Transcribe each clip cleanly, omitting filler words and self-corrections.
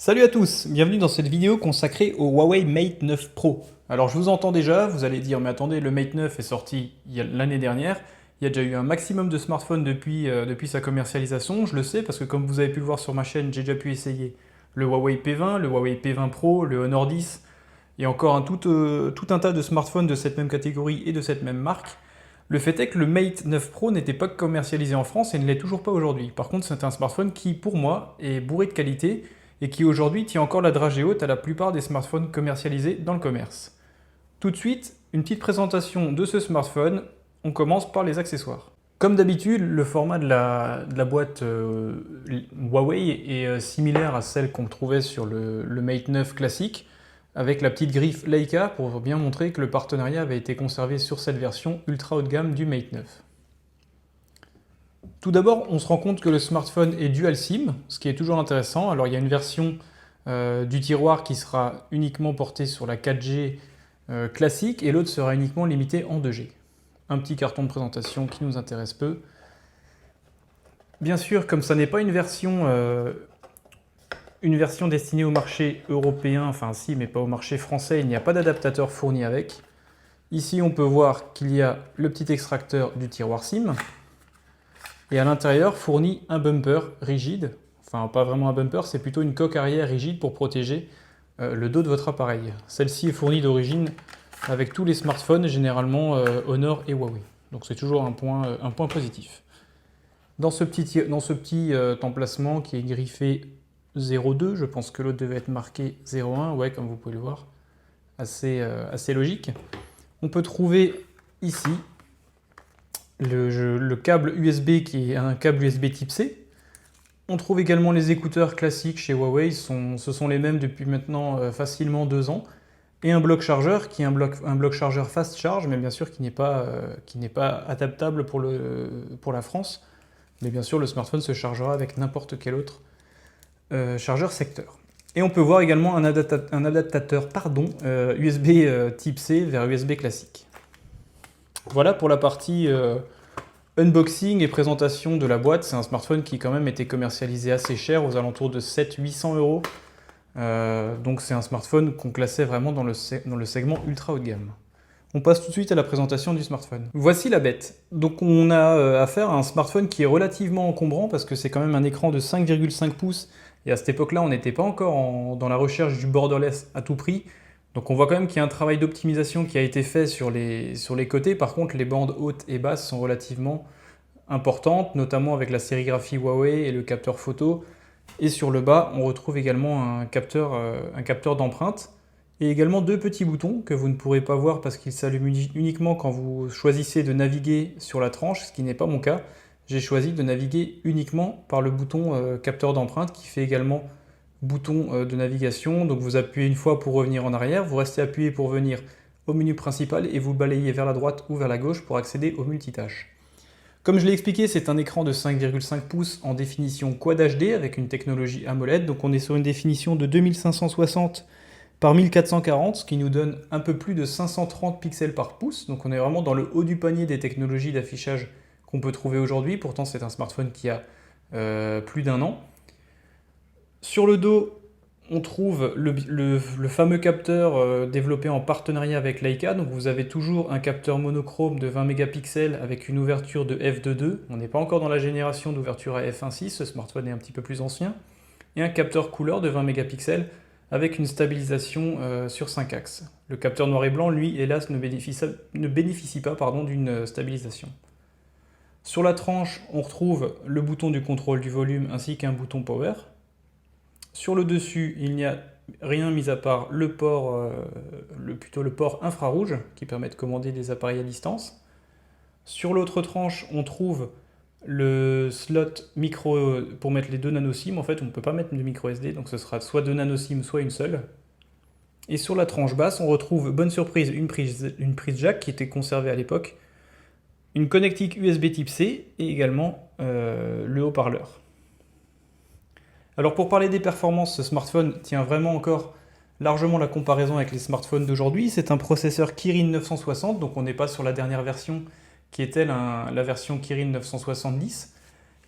Salut à tous, bienvenue dans cette vidéo consacrée au Huawei Mate 9 Pro. Alors je vous entends déjà, vous allez dire mais attendez, le Mate 9 est sorti l'année dernière, il y a déjà eu un maximum de smartphones depuis sa commercialisation, je le sais parce que comme vous avez pu le voir sur ma chaîne, j'ai déjà pu essayer le Huawei P20, le Huawei P20 Pro, le Honor 10 et encore tout un tas de smartphones de cette même catégorie et de cette même marque. Le fait est que le Mate 9 Pro n'était pas commercialisé en France et ne l'est toujours pas aujourd'hui. Par contre, c'est un smartphone qui, pour moi, est bourré de qualité et qui aujourd'hui tient encore la dragée haute à la plupart des smartphones commercialisés dans le commerce. Tout de suite, une petite présentation de ce smartphone. On commence par les accessoires. Comme d'habitude, le format de la boîte Huawei est similaire à celle qu'on trouvait sur le Mate 9 classique, avec la petite griffe Leica pour bien montrer que le partenariat avait été conservé sur cette version ultra haut de gamme du Mate 9. Tout d'abord, on se rend compte que le smartphone est dual SIM, ce qui est toujours intéressant. Alors il y a une version du tiroir qui sera uniquement portée sur la 4G classique et l'autre sera uniquement limitée en 2G. Un petit carton de présentation qui nous intéresse peu. Bien sûr, comme ça n'est pas une version destinée au marché européen, enfin si, mais pas au marché français, il n'y a pas d'adaptateur fourni avec. Ici, on peut voir qu'il y a le petit extracteur du tiroir SIM. Et à l'intérieur fournit un bumper rigide, enfin pas vraiment un bumper, c'est plutôt une coque arrière rigide pour protéger le dos de votre appareil. Celle-ci est fournie d'origine avec tous les smartphones, généralement Honor et Huawei. Donc c'est toujours un point positif. Dans ce petit emplacement qui est griffé 0,2, je pense que l'autre devait être marqué 0,1, ouais, comme vous pouvez le voir, assez logique. On peut trouver ici le câble USB qui est un câble USB type C. On trouve également les écouteurs classiques chez Huawei, ce sont les mêmes depuis maintenant facilement 2 ans. Et un bloc chargeur qui est un bloc chargeur fast charge, mais bien sûr qui n'est pas adaptable pour la France. Mais bien sûr le smartphone se chargera avec n'importe quel autre chargeur secteur. Et on peut voir également un adaptateur USB type C vers USB classique. Voilà pour la partie unboxing et présentation de la boîte. C'est un smartphone qui quand même était commercialisé assez cher, aux alentours de 700-800 euros. Donc c'est un smartphone qu'on classait vraiment dans le segment ultra haut de gamme. On passe tout de suite à la présentation du smartphone. Voici la bête. Donc on a affaire à un smartphone qui est relativement encombrant parce que c'est quand même un écran de 5,5 pouces. Et à cette époque-là, on n'était pas encore dans la recherche du borderless à tout prix. Donc on voit quand même qu'il y a un travail d'optimisation qui a été fait sur les côtés. Par contre, les bandes hautes et basses sont relativement importantes, notamment avec la sérigraphie Huawei et le capteur photo. Et sur le bas, on retrouve également un capteur d'empreinte et également 2 petits boutons que vous ne pourrez pas voir parce qu'ils s'allument uniquement quand vous choisissez de naviguer sur la tranche, ce qui n'est pas mon cas. J'ai choisi de naviguer uniquement par le bouton capteur d'empreinte qui fait également bouton de navigation. Donc vous appuyez une fois pour revenir en arrière, vous restez appuyé pour venir au menu principal et vous balayez vers la droite ou vers la gauche pour accéder aux multitâches. Comme je l'ai expliqué, c'est un écran de 5,5 pouces en définition Quad HD avec une technologie AMOLED. Donc on est sur une définition de 2560 par 1440, ce qui nous donne un peu plus de 530 pixels par pouce. Donc on est vraiment dans le haut du panier des technologies d'affichage qu'on peut trouver aujourd'hui. Pourtant c'est un smartphone qui a plus d'1 an. Sur le dos, on trouve le fameux capteur développé en partenariat avec Leica. Donc vous avez toujours un capteur monochrome de 20 mégapixels avec une ouverture de f2.2. On n'est pas encore dans la génération d'ouverture à f1.6, ce smartphone est un petit peu plus ancien. Et un capteur couleur de 20 mégapixels avec une stabilisation sur 5 axes. Le capteur noir et blanc, lui, hélas, ne bénéficie pas d'une stabilisation. Sur la tranche, on retrouve le bouton du contrôle du volume ainsi qu'un bouton power. Sur le dessus, il n'y a rien mis à part le port infrarouge qui permet de commander des appareils à distance. Sur l'autre tranche, on trouve le slot micro pour mettre les 2 nano SIM. En fait, on ne peut pas mettre de micro SD, donc ce sera soit 2 nano SIM, soit une seule. Et sur la tranche basse, on retrouve, bonne surprise, une prise jack qui était conservée à l'époque, une connectique USB type C et également le haut-parleur. Alors pour parler des performances, ce smartphone tient vraiment encore largement la comparaison avec les smartphones d'aujourd'hui. C'est un processeur Kirin 960, donc on n'est pas sur la dernière version qui est la version Kirin 970.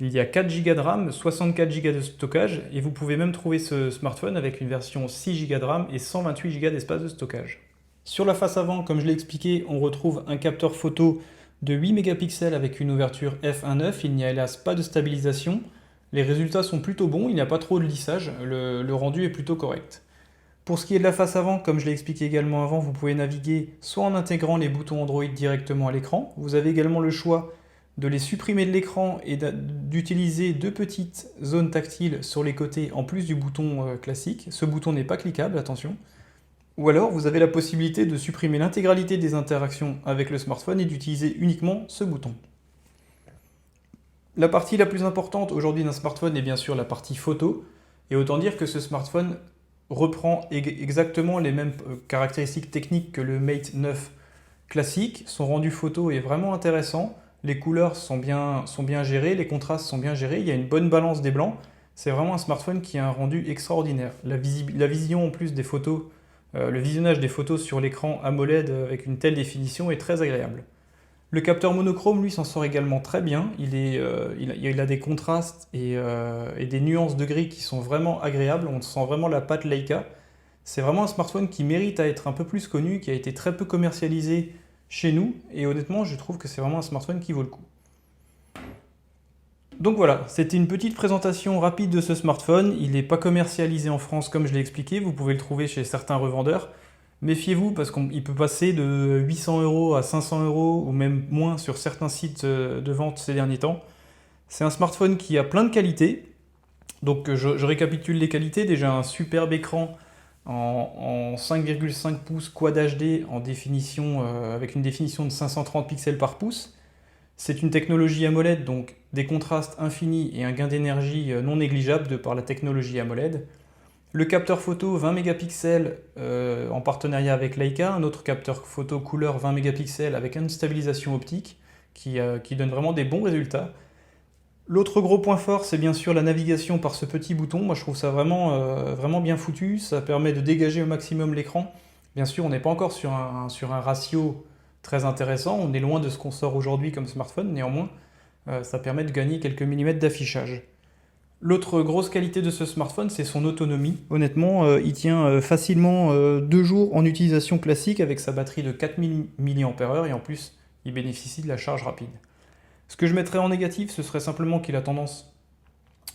Il y a 4 Go de RAM, 64 Go de stockage, et vous pouvez même trouver ce smartphone avec une version 6 Go de RAM et 128 Go d'espace de stockage. Sur la face avant, comme je l'ai expliqué, on retrouve un capteur photo de 8 mégapixels avec une ouverture f1.9. Il n'y a hélas pas de stabilisation. Les résultats sont plutôt bons, il n'y a pas trop de lissage, le rendu est plutôt correct. Pour ce qui est de la face avant, comme je l'ai expliqué également avant, vous pouvez naviguer soit en intégrant les boutons Android directement à l'écran. Vous avez également le choix de les supprimer de l'écran et d'utiliser deux petites zones tactiles sur les côtés en plus du bouton classique. Ce bouton n'est pas cliquable, attention. Ou alors, vous avez la possibilité de supprimer l'intégralité des interactions avec le smartphone et d'utiliser uniquement ce bouton. La partie la plus importante aujourd'hui d'un smartphone est bien sûr la partie photo, et autant dire que ce smartphone reprend exactement les mêmes caractéristiques techniques que le Mate 9 classique. Son rendu photo est vraiment intéressant, les couleurs sont bien gérées, les contrastes sont bien gérés, il y a une bonne balance des blancs. C'est vraiment un smartphone qui a un rendu extraordinaire. La vision en plus des photos, le visionnage des photos sur l'écran AMOLED avec une telle définition est très agréable. Le capteur monochrome, lui, s'en sort également très bien. Il a des contrastes et des nuances de gris qui sont vraiment agréables. On sent vraiment la patte Leica. C'est vraiment un smartphone qui mérite à être un peu plus connu, qui a été très peu commercialisé chez nous. Et honnêtement, je trouve que c'est vraiment un smartphone qui vaut le coup. Donc voilà, c'était une petite présentation rapide de ce smartphone. Il n'est pas commercialisé en France comme je l'ai expliqué. Vous pouvez le trouver chez certains revendeurs. Méfiez-vous parce qu'il peut passer de 800 € à 500 € ou même moins sur certains sites de vente ces derniers temps. C'est un smartphone qui a plein de qualités. Donc je récapitule les qualités. Déjà un superbe écran en 5,5 pouces Quad HD en définition, avec une définition de 530 pixels par pouce. C'est une technologie AMOLED, donc des contrastes infinis et un gain d'énergie non négligeable de par la technologie AMOLED. Le capteur photo 20 mégapixels en partenariat avec Leica, un autre capteur photo couleur 20 mégapixels avec une stabilisation optique qui donne vraiment des bons résultats. L'autre gros point fort, c'est bien sûr la navigation par ce petit bouton. Moi, je trouve ça vraiment bien foutu. Ça permet de dégager au maximum l'écran. Bien sûr, on n'est pas encore sur un ratio très intéressant. On est loin de ce qu'on sort aujourd'hui comme smartphone. Néanmoins, ça permet de gagner quelques millimètres d'affichage. L'autre grosse qualité de ce smartphone, c'est son autonomie. Honnêtement, il tient facilement 2 jours en utilisation classique avec sa batterie de 4000 mAh et en plus, il bénéficie de la charge rapide. Ce que je mettrais en négatif, ce serait simplement qu'il a tendance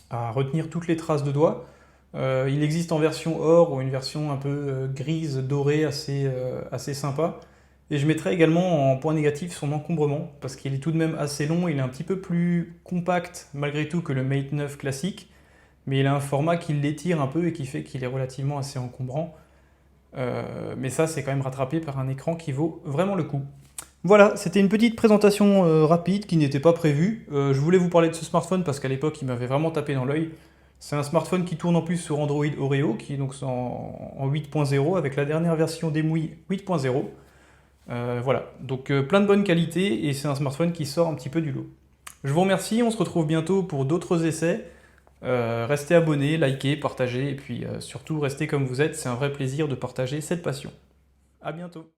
à retenir toutes les traces de doigts. Il existe en version or ou une version un peu grise, dorée, assez sympa. Et je mettrais également en point négatif son encombrement, parce qu'il est tout de même assez long, il est un petit peu plus compact malgré tout que le Mate 9 classique, mais il a un format qui l'étire un peu et qui fait qu'il est relativement assez encombrant. Mais ça, c'est quand même rattrapé par un écran qui vaut vraiment le coup. Voilà, c'était une petite présentation rapide qui n'était pas prévue. Je voulais vous parler de ce smartphone parce qu'à l'époque, il m'avait vraiment tapé dans l'œil. C'est un smartphone qui tourne en plus sur Android Oreo, qui est donc en 8.0 avec la dernière version d'EMUI 8.0. Voilà, donc plein de bonnes qualités et c'est un smartphone qui sort un petit peu du lot. Je vous remercie, on se retrouve bientôt pour d'autres essais. Restez abonnés, likez, partagez et puis surtout restez comme vous êtes, c'est un vrai plaisir de partager cette passion. À bientôt.